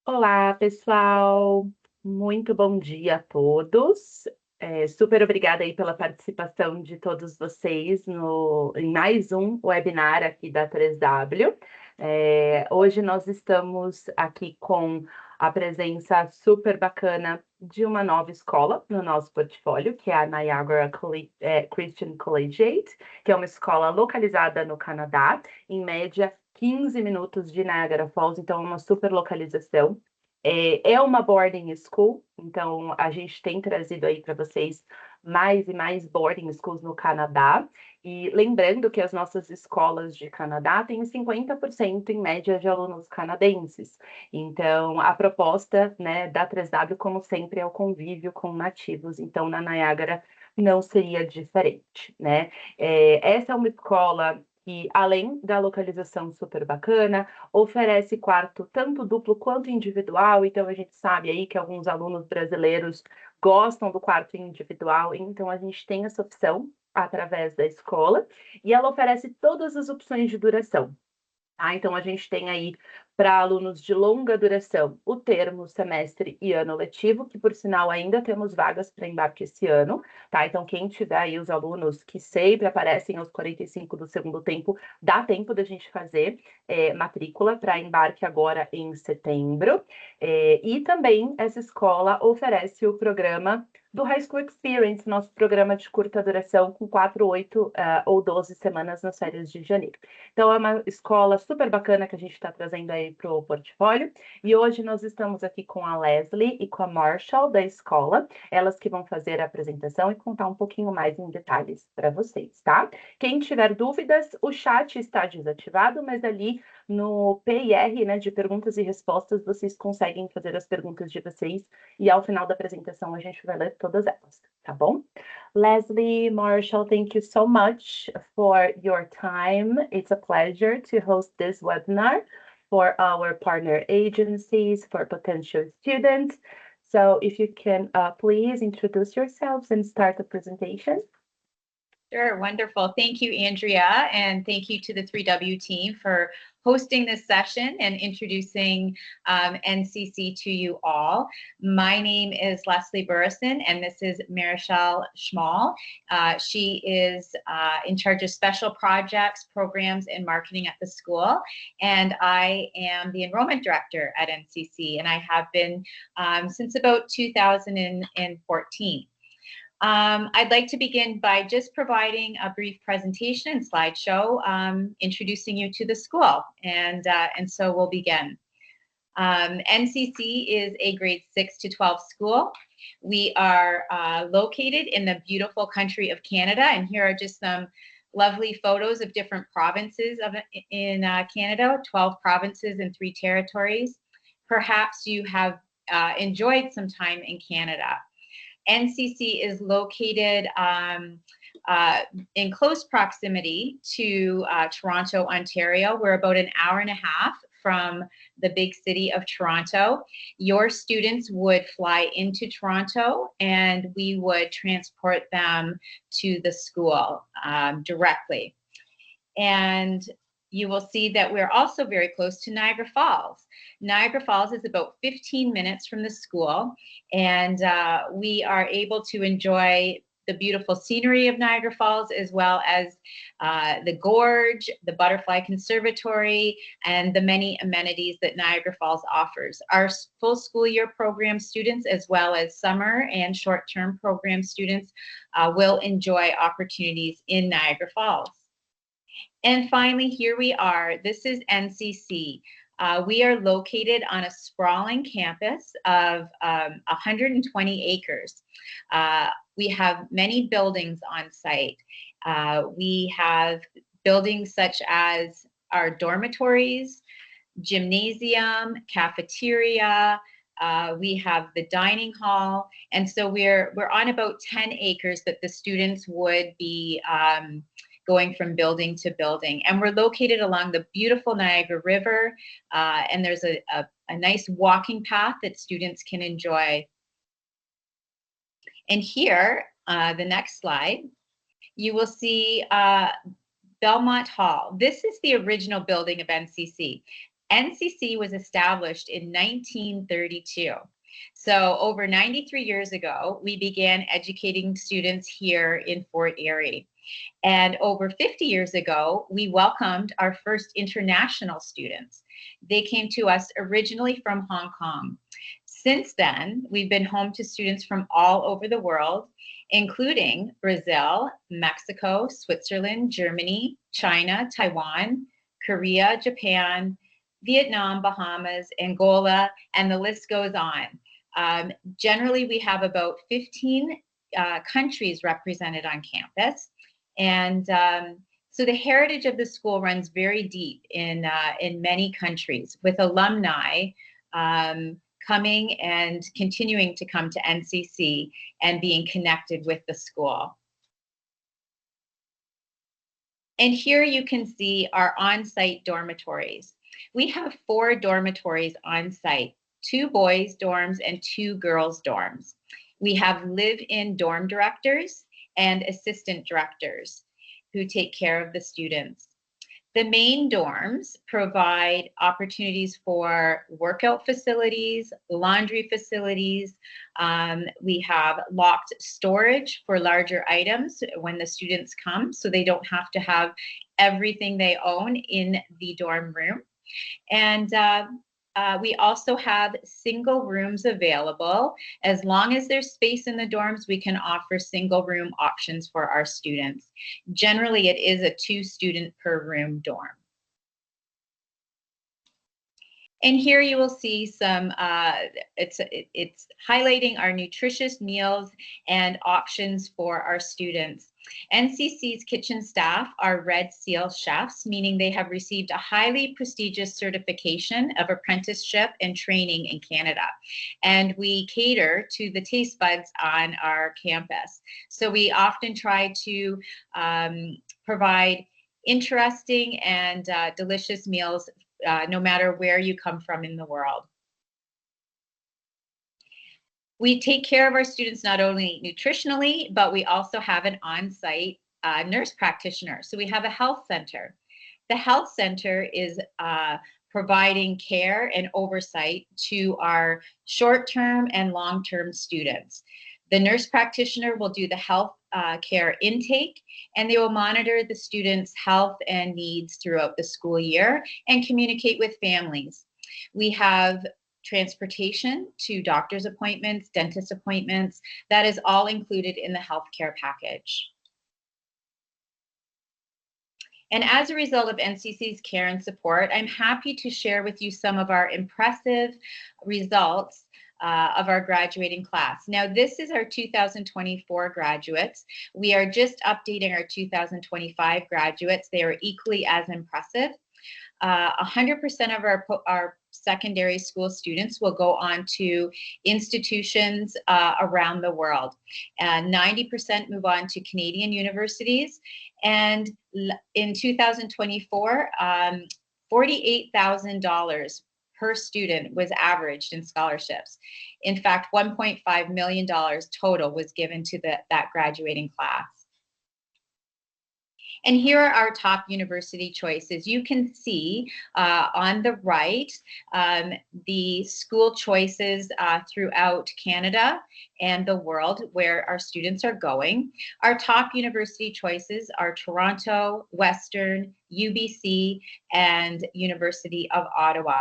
Olá, pessoal. Muito bom dia a todos. Super obrigada aí pela participação de todos vocês em mais um webinar aqui da 3W. Hoje nós estamos aqui com a presença super bacana de uma nova escola no nosso portfólio, que é a Niagara Christian Collegiate, que é uma escola localizada no Canadá, em média 15 minutos de Niagara Falls, então é uma super localização. É uma boarding school, então a gente tem trazido aí para vocês mais e mais boarding schools no Canadá. E lembrando que as nossas escolas de Canadá têm 50% em média de alunos canadenses. Então, a proposta, né, da 3W, como sempre, é o convívio com nativos. Então, na Niagara não seria diferente, né? Essa é uma escola que, além da localização super bacana, oferece quarto tanto duplo quanto individual, então a gente sabe aí que alguns alunos brasileiros gostam do quarto individual, então a gente tem essa opção através da escola, e ela oferece todas as opções de duração. Então, a gente tem aí para alunos de longa duração o termo, semestre e ano letivo, que por sinal ainda temos vagas para embarque esse ano, tá? Então, quem tiver aí os alunos que sempre aparecem aos 45 do segundo tempo, dá tempo da gente fazer matrícula para embarque agora em setembro. E também essa escola oferece o programa do High School Experience, nosso programa de curta duração com 4, 8 ou 12 semanas nas férias de janeiro. Então, é uma escola super bacana que a gente está trazendo aí para o portfólio. E hoje nós estamos aqui com a Leslie e com a Marshall da escola, elas que vão fazer a apresentação e contar um pouquinho mais em detalhes para vocês, tá? Quem tiver dúvidas, o chat está desativado, mas ali no PIR, né, de perguntas e respostas, vocês conseguem fazer as perguntas de vocês e ao final da apresentação a gente vai ler todas elas, tá bom? Leslie, Marshall, thank you so much for your time. It's a pleasure to host this webinar for our partner agencies, for potential students. So if you can please introduce yourselves and start the presentation. Sure, wonderful. Thank you, Andrea, and thank you to the 3W team for hosting this session and introducing NCC to you all. My name is Leslie Burrison, and this is Marichelle Schmall. She is in charge of special projects, programs, and marketing at the school, and I am the enrollment director at NCC, and I have been since about 2014. I'd like to begin by just providing a brief presentation and slideshow introducing you to the school, and so we'll begin. NCC is a grade 6 to 12 school. We are located in the beautiful country of Canada, and here are just some lovely photos of different provinces in Canada, 12 provinces and 3 territories. Perhaps you have enjoyed some time in Canada. NCC is located in close proximity to Toronto, Ontario. We're about an hour and a half from the big city of Toronto. Your students would fly into Toronto, and we would transport them to the school directly. And you will see that we're also very close to Niagara Falls. Niagara Falls is about 15 minutes from the school, and we are able to enjoy the beautiful scenery of Niagara Falls, as well as the gorge, the Butterfly Conservatory, and the many amenities that Niagara Falls offers. Our full school year program students, as well as summer and short-term program students, will enjoy opportunities in Niagara Falls. And finally, here we are. This is NCC. We are located on a sprawling campus of 120 acres. We have many buildings on site. We have buildings such as our dormitories, gymnasium, cafeteria. We have the dining hall, and so we're on about 10 acres that the students would be going from building to building. And we're located along the beautiful Niagara River, and there's a nice walking path that students can enjoy. And here, the next slide, you will see Belmont Hall. This is the original building of NCC. NCC was established in 1932. So over 93 years ago, we began educating students here in Fort Erie. And over 50 years ago, we welcomed our first international students. They came to us originally from Hong Kong. Since then, we've been home to students from all over the world, including Brazil, Mexico, Switzerland, Germany, China, Taiwan, Korea, Japan, Vietnam, Bahamas, Angola, and the list goes on. Generally, we have about 15 countries represented on campus. And so the heritage of the school runs very deep in many countries, with alumni coming and continuing to come to NCC and being connected with the school. And here you can see our on-site dormitories. We have 4 dormitories on site, 2 boys' dorms and 2 girls' dorms. We have live-in dorm directors and assistant directors who take care of the students. The main dorms provide opportunities for workout facilities, laundry facilities. We have locked storage for larger items when the students come, so they don't have to have everything they own in the dorm room. And we also have single rooms available. As long as there's space in the dorms, we can offer single room options for our students. Generally, it is a 2 student per room dorm. And here you will see some, it's highlighting our nutritious meals and options for our students. NCC's kitchen staff are Red Seal chefs, meaning they have received a highly prestigious certification of apprenticeship and training in Canada. And we cater to the taste buds on our campus. So we often try to provide interesting and delicious meals no matter where you come from in the world. We take care of our students not only nutritionally, but we also have an on-site nurse practitioner. So we have a health center. The health center is providing care and oversight to our short-term and long-term students. The nurse practitioner will do the health care intake, and they will monitor the students' health and needs throughout the school year and communicate with families. We have transportation to doctor's appointments, dentist appointments. That is all included in the healthcare package. And as a result of NCC's care and support, I'm happy to share with you some of our impressive results of our graduating class. Now, this is our 2024 graduates. We are just updating our 2025 graduates. They are equally as impressive. 100% of our secondary school students will go on to institutions around the world. 90% move on to Canadian universities. And in 2024, $48,000 per student was averaged in scholarships. In fact, $1.5 million total was given to that graduating class. And here are our top university choices. You can see on the right the school choices throughout Canada and the world where our students are going. Our top university choices are Toronto, Western, UBC, and University of Ottawa.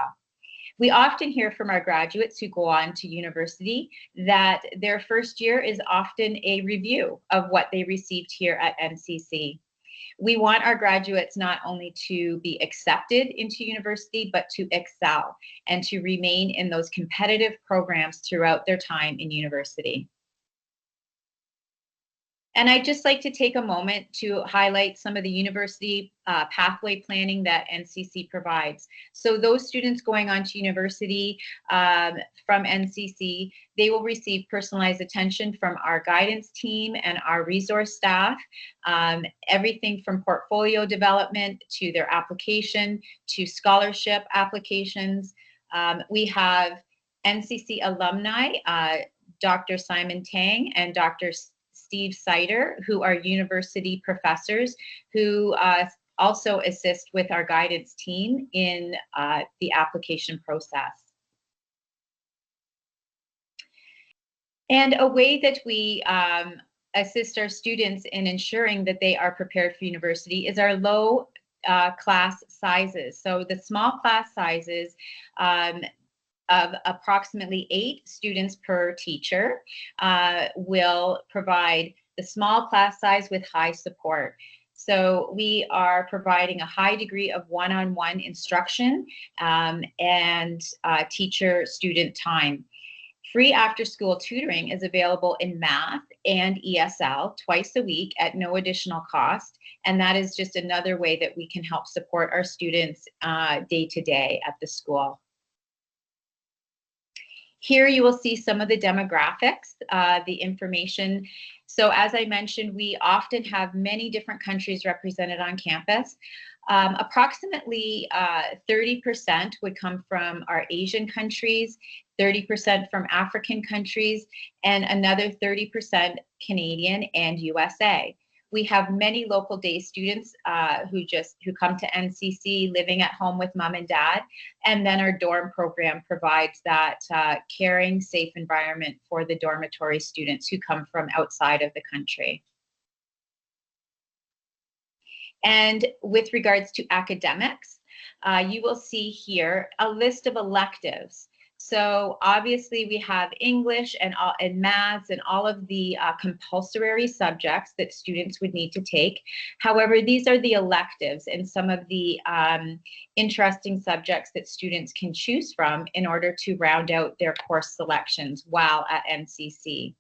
We often hear from our graduates who go on to university that their first year is often a review of what they received here at NCC. We want our graduates not only to be accepted into university, but to excel and to remain in those competitive programs throughout their time in university. And I'd just like to take a moment to highlight some of the university pathway planning that NCC provides. So those students going on to university from NCC, they will receive personalized attention from our guidance team and our resource staff, everything from portfolio development to their application to scholarship applications. We have NCC alumni, Dr. Simon Tang and Dr. Steve Sider, who are university professors who also assist with our guidance team in the application process. And a way that we assist our students in ensuring that they are prepared for university is our low class sizes. So the small class sizes of approximately 8 students per teacher will provide the small class size with high support. So we are providing a high degree of one-on-one instruction and teacher-student time. Free after-school tutoring is available in math and ESL twice a week at no additional cost. And that is just another way that we can help support our students day to day at the school. Here you will see some of the demographics, the information. So as I mentioned, we often have many different countries represented on campus. Approximately 30% would come from our Asian countries, 30% from African countries, and another 30% Canadian and USA. We have many local day students who come to NCC living at home with mom and dad, and then our dorm program provides that caring, safe environment for the dormitory students who come from outside of the country. And with regards to academics, you will see here a list of electives. So obviously we have English and maths and all of the compulsory subjects that students would need to take. However, these are the electives and some of the interesting subjects that students can choose from in order to round out their course selections while at NCC.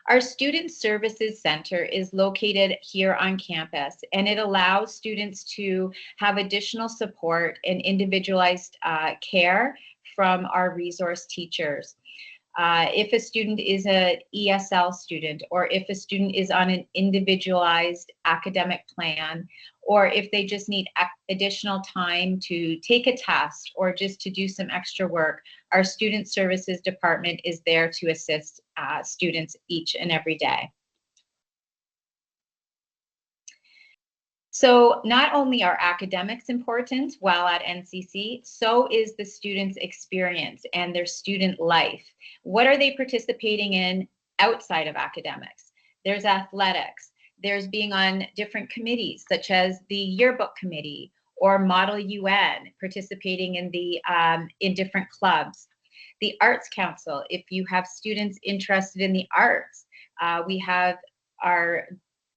Our Student Services Center is located here on campus, and it allows students to have additional support and individualized care from our resource teachers. If a student is an ESL student, or if a student is on an individualized academic plan, or if they just need additional time to take a test or just to do some extra work, our Student Services Department is there to assist students each and every day. So not only are academics important while at NCC, so is the student's experience and their student life. What are they participating in outside of academics? There's athletics. There's being on different committees, such as the yearbook committee or Model UN, participating in in different clubs. The Arts Council, if you have students interested in the arts, we have our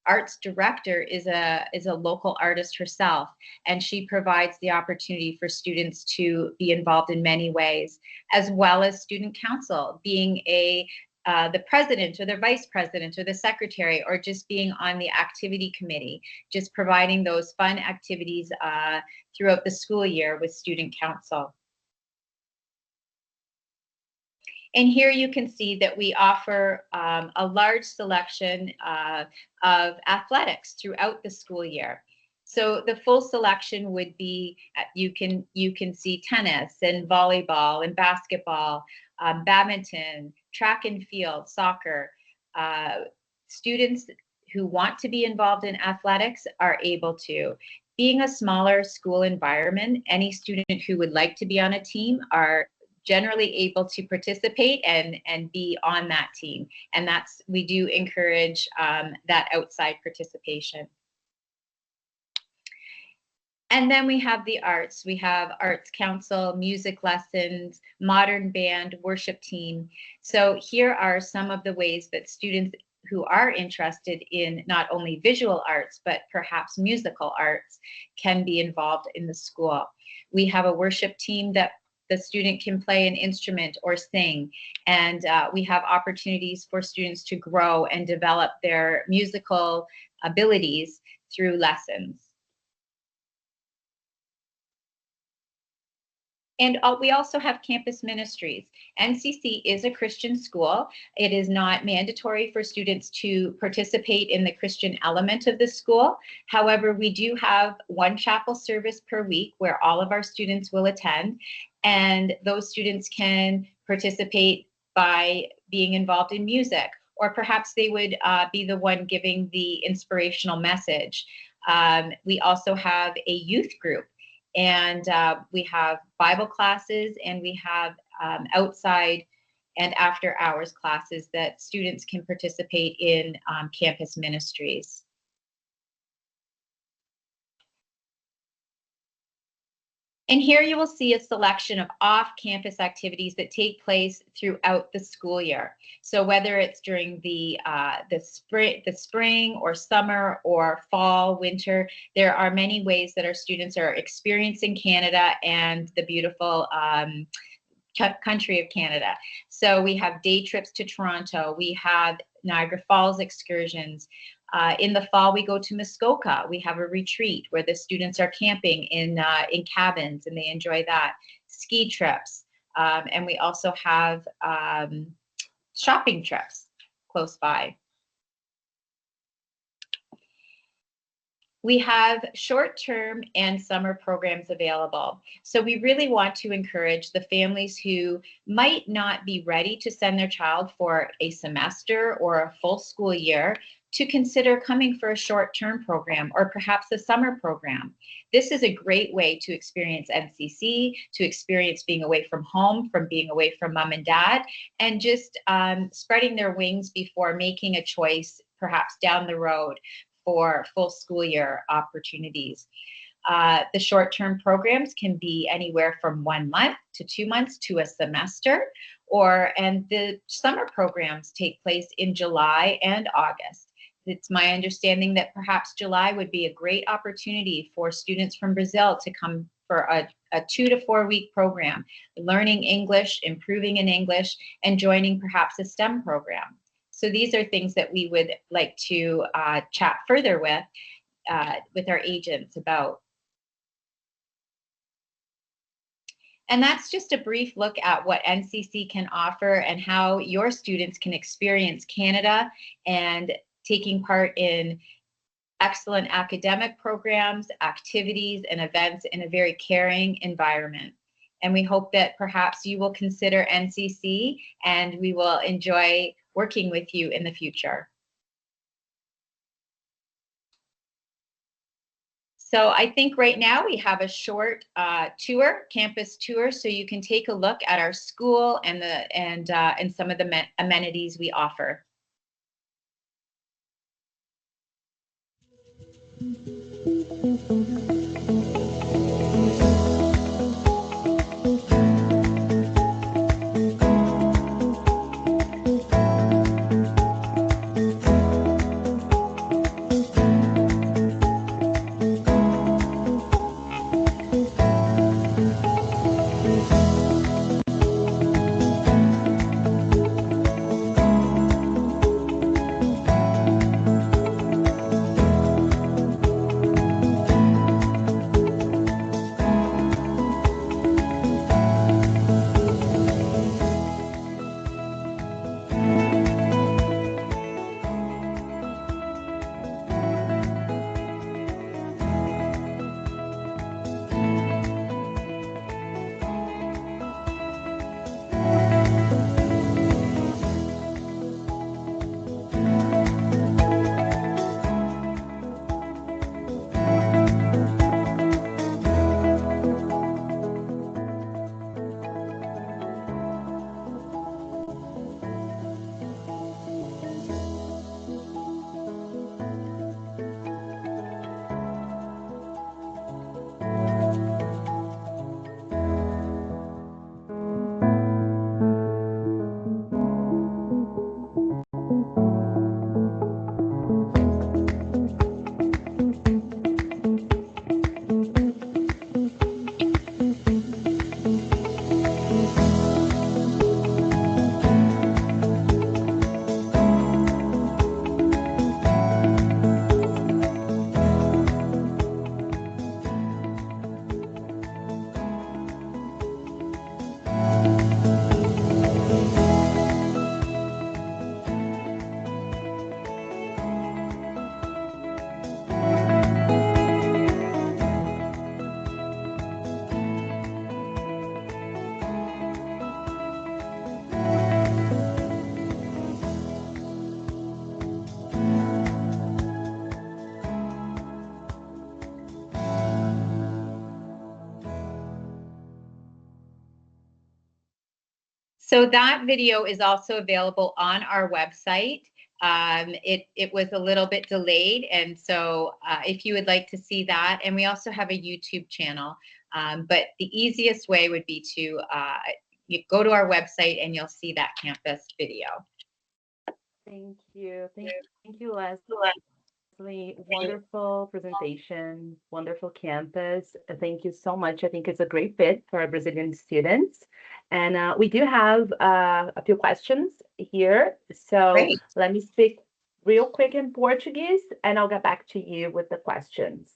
arts director is a local artist herself, and she provides the opportunity for students to be involved in many ways, as well as student council, being the president or the vice president or the secretary, or just being on the activity committee, just providing those fun activities throughout the school year with student council. And here you can see that we offer a large selection of athletics throughout the school year. So the full selection would be, you can see tennis and volleyball and basketball, badminton, track and field, soccer. Students who want to be involved in athletics are able to. Being a smaller school environment, any student who would like to be on a team are generally able to participate and be on that team. And we do encourage that outside participation. And then we have the arts. We have Arts Council, music lessons, modern band, worship team. So here are some of the ways that students who are interested in not only visual arts, but perhaps musical arts can be involved in the school. We have a worship team that the student can play an instrument or sing, and we have opportunities for students to grow and develop their musical abilities through lessons. And we also have campus ministries. NCC is a Christian school. It is not mandatory for students to participate in the Christian element of the school. However, we do have one chapel service per week where all of our students will attend, and those students can participate by being involved in music or perhaps they would be the one giving the inspirational message. We also have a youth group, and we have Bible classes, and we have outside and after hours classes that students can participate in campus ministries. And here you will see a selection of off-campus activities that take place throughout the school year. So whether it's during the spring or summer or fall, winter, there are many ways that our students are experiencing Canada and the beautiful country of Canada. So we have day trips to Toronto. We have Niagara Falls excursions. In the fall, we go to Muskoka. We have a retreat where the students are camping in cabins, and they enjoy that. Ski trips, and we also have shopping trips close by. We have short-term and summer programs available. So we really want to encourage the families who might not be ready to send their child for a semester or a full school year to consider coming for a short-term program or perhaps a summer program. This is a great way to experience NCC, to experience being away from home, from being away from mom and dad, and just spreading their wings before making a choice perhaps down the road for full school year opportunities. The short-term programs can be anywhere from 1 month to 2 months to a semester, and the summer programs take place in July and August. It's my understanding that perhaps July would be a great opportunity for students from Brazil to come for a 2 to 4 week program, learning English, improving in English, and joining perhaps a STEM program. So these are things that we would like to chat further with our agents about. And that's just a brief look at what NCC can offer and how your students can experience Canada and taking part in excellent academic programs, activities, and events in a very caring environment. And we hope that perhaps you will consider NCC, and we will enjoy working with you in the future. So I think right now we have a short campus tour, so you can take a look at our school and some of the amenities we offer. So that video is also available on our website. It was a little bit delayed, and so if you would like to see that, and we also have a YouTube channel, but the easiest way would be to you go to our website and you'll see that campus video. Thank you. Thank you, Leslie. Wonderful presentation, wonderful campus. Thank you so much. I think it's a great fit for our Brazilian students. And we do have a few questions here. So Great. let me speak real quick in Portuguese, and I'll get back to you with the questions.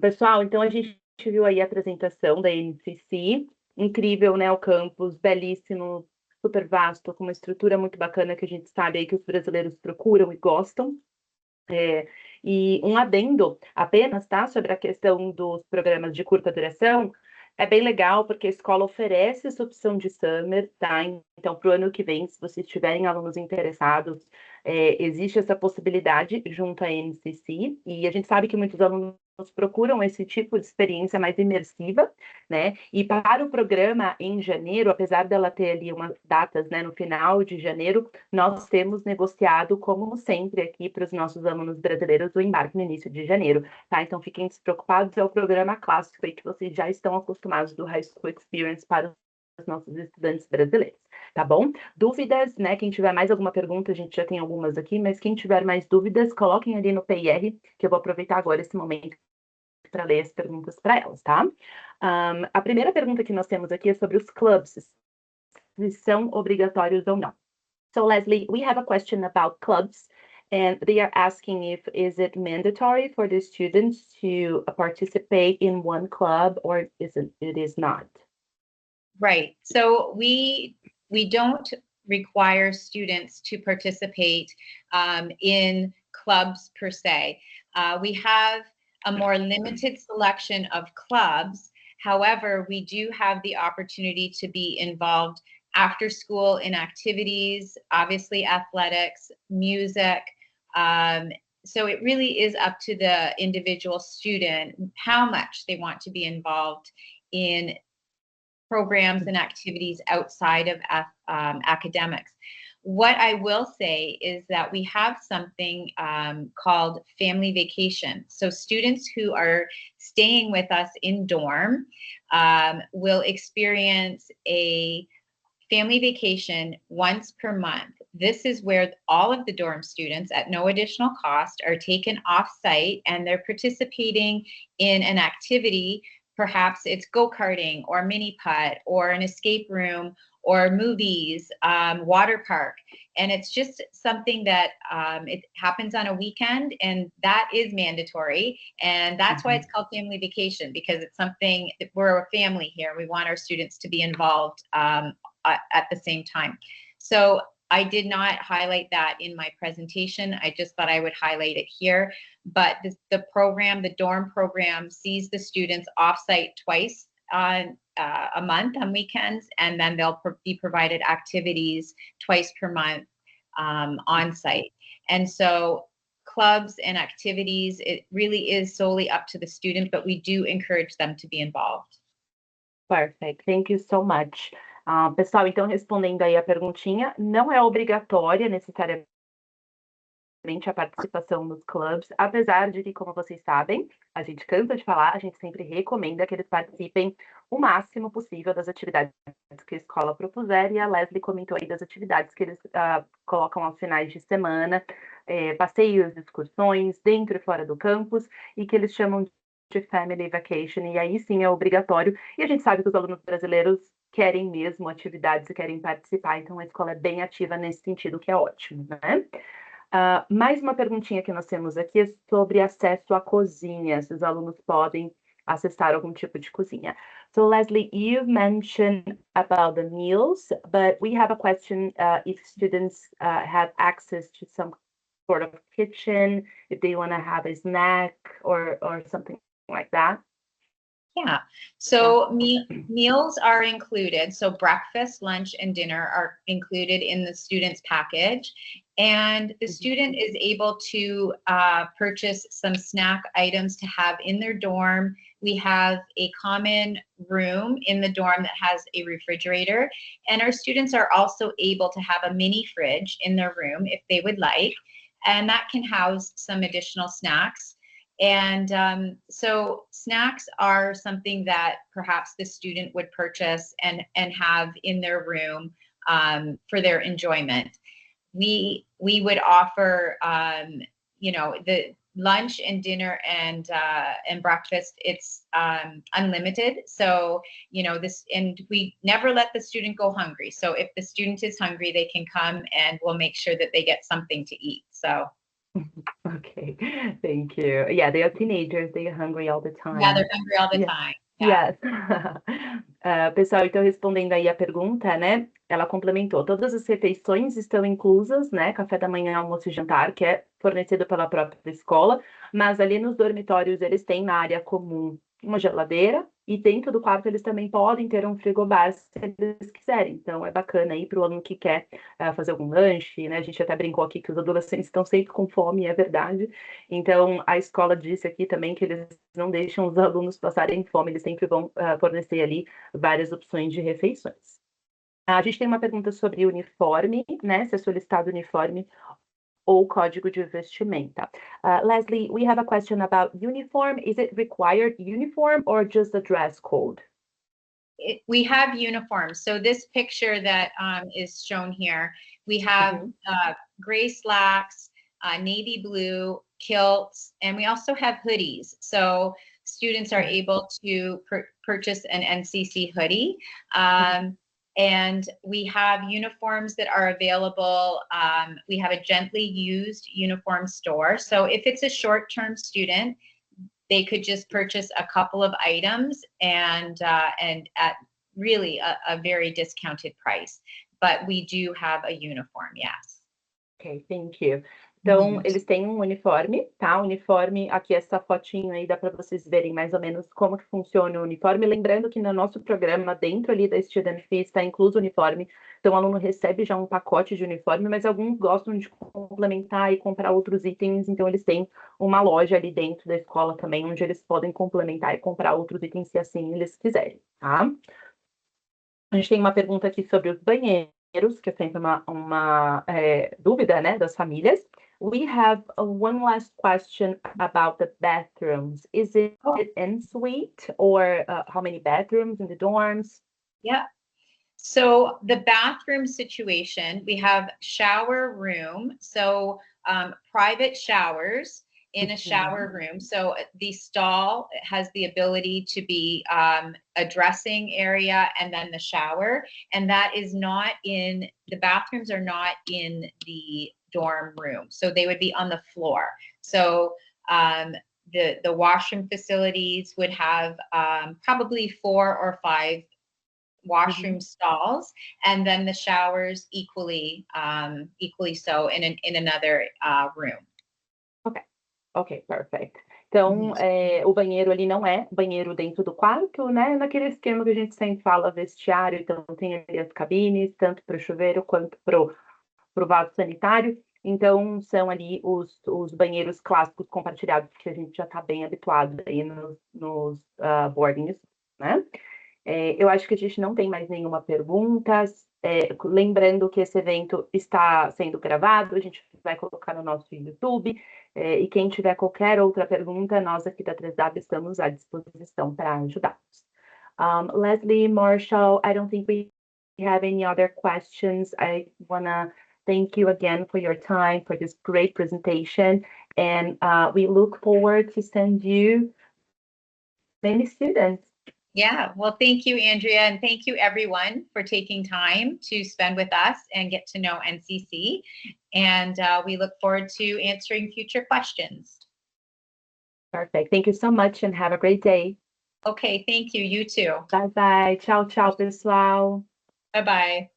Pessoal, então a gente viu aí a apresentação da NCC, incrível, né? O campus, belíssimo, super vasto, com uma estrutura muito bacana que a gente sabe aí que os brasileiros procuram e gostam. E um adendo apenas, tá? Sobre a questão dos programas de curta duração, é bem legal porque a escola oferece essa opção de summer, tá? Então, para o ano que vem, se vocês tiverem alunos interessados, existe essa possibilidade junto à NCC, e a gente sabe que muitos alunos procuram esse tipo de experiência mais imersiva, né? E para o programa em janeiro, apesar dela ter ali umas datas, né, no final de janeiro, nós temos negociado, como sempre, aqui para os nossos alunos brasileiros, o embarque no início de janeiro, tá? Então fiquem despreocupados, é o programa clássico aí que vocês já estão acostumados do High School Experience para os nossos estudantes brasileiros, tá bom? Dúvidas, né? Quem tiver mais alguma pergunta, a gente já tem algumas aqui, mas quem tiver mais dúvidas, coloquem ali no PIR, que eu vou aproveitar agora esse momento para ler as perguntas para elas, tá? A primeira pergunta que nós temos aqui é sobre os clubs, se são obrigatórios ou não. So, Leslie, we have a question about clubs, and they are asking if is it mandatory for the students to participate in one club or it is not? Right. So we don't require students to participate in clubs per se. We have a more limited selection of clubs. However, we do have the opportunity to be involved after school in activities, obviously athletics, music. So it really is up to the individual student how much they want to be involved in programs and activities outside of academics. What I will say is that we have something called family vacation. So students who are staying with us in dorm will experience a family vacation once per month. This is where all of the dorm students at no additional cost are taken off-site and they're participating in an activity. Perhaps it's go-karting or mini putt or an escape room or movies, water park. And it's just something that it happens on a weekend, and that is mandatory. And that's why it's called family vacation, because it's something, we're a family here. We want our students to be involved at the same time. So I did not highlight that in my presentation. I just thought I would highlight it here. But the program, the dorm program, sees the students off-site twice a month on weekends, and then they'll be provided activities twice per month on-site. And so clubs and activities, it really is solely up to the student, but we do encourage them to be involved. Perfect. Thank you so much. Pessoal, então respondendo aí a perguntinha, não é obrigatória necessariamente a participação nos clubes, apesar de que, como vocês sabem, a gente cansa de falar, a gente sempre recomenda que eles participem o máximo possível das atividades que a escola propuser, e a Leslie comentou aí das atividades que eles colocam aos finais de semana, passeios, excursões, dentro e fora do campus, e que eles chamam de family vacation, e aí sim é obrigatório, e a gente sabe que os alunos brasileiros querem mesmo atividades e querem participar, então a escola é bem ativa nesse sentido, que é ótimo, né? Mais uma perguntinha que nós temos aqui é sobre acesso à cozinha, se os alunos podem acessar algum tipo de cozinha. So, Leslie, you've mentioned about the meals, but we have a question if students have access to some sort of kitchen, if they want to have a snack or something like that. Yeah, so meals are included. So breakfast, lunch, and dinner are included in the student's package. And the student is able to purchase some snack items to have in their dorm We have a common room in the dorm that has a refrigerator, and our students are also able to have a mini fridge in their room if they would like, and that can house some additional snacks. And so snacks are something that perhaps the student would purchase and have in their room for their enjoyment. We would offer, the lunch and dinner and breakfast. It's unlimited. So and we never let the student go hungry. So if the student is hungry, they can come and we'll make sure that they get something to eat. So. Okay, thank you. Yeah, they are teenagers, they are hungry all the time. Yeah, they're hungry all the Yeah. time. Yeah. Yes. Pessoal, então respondendo aí a pergunta, né? Ela complementou. Todas as refeições estão inclusas, né? Café da manhã, almoço e jantar, que é fornecido pela própria escola, mas ali nos dormitórios eles têm na área comum uma geladeira e dentro do quarto eles também podem ter um frigobar se eles quiserem. Então é bacana aí para o aluno que quer fazer algum lanche, né? A gente até brincou aqui que os adolescentes estão sempre com fome, é verdade. Então a escola disse aqui também que eles não deixam os alunos passarem fome, eles sempre vão fornecer ali várias opções de refeições. A gente tem uma pergunta sobre uniforme, né? Se é solicitado uniforme ou código de vestimenta. Leslie, we have a question about uniform. Is it required uniform or just a dress code? We have uniforms. So this picture that is shown here, we have gray slacks, navy blue kilts, and we also have hoodies. So students are able to purchase an NCC hoodie. And we have uniforms that are available. We have a gently used uniform store. So if it's a short-term student, they could just purchase a couple of items and at really a very discounted price. But we do have a uniform, yes. Okay, thank you. Então, eles têm um uniforme, tá? O uniforme, aqui essa fotinho aí, dá para vocês verem mais ou menos como que funciona o uniforme. Lembrando que no nosso programa, dentro ali da Student Fee, está incluso o uniforme. Então, o aluno recebe já um pacote de uniforme, mas alguns gostam de complementar e comprar outros itens. Então, eles têm uma loja ali dentro da escola também, onde eles podem complementar e comprar outros itens, se assim eles quiserem, tá? A gente tem uma pergunta aqui sobre os banheiros, que é sempre uma dúvida, né, das famílias. We have one last question about the bathrooms. Is it en suite or how many bathrooms in the dorms? Yeah. So the bathroom situation, we have shower room. So private showers in a shower room. So the stall has the ability to be a dressing area and then the shower. And that is not in, the bathrooms are not in the dorm room. So they would be on the floor. So the washroom facilities would have probably 4 or 5 washroom stalls, and then the showers equally so in another room. Ok, perfect. Então, o banheiro ali não é banheiro dentro do quarto, né? Naquele esquema que a gente sempre fala, vestiário, então tem ali as cabines, tanto para o chuveiro quanto para o vaso sanitário. Então, são ali os banheiros clássicos compartilhados, que a gente já está bem habituado aí nos boardings, né? Eu acho que a gente não tem mais nenhuma pergunta. Lembrando que esse evento está sendo gravado, a gente vai colocar no nosso YouTube. E quem tiver qualquer outra pergunta, nós aqui da 3W estamos à disposição para ajudá-los. Leslie, Marshall, I don't think we have any other questions. I want to thank you again for your time, for this great presentation. And we look forward to send you many students. Yeah, well, thank you, Andrea, and thank you everyone for taking time to spend with us and get to know NCC. And we look forward to answering future questions. Perfect. Thank you so much and have a great day. Okay, thank you. You too. Bye-bye. Tchau, tchau, pessoal. Bye-bye.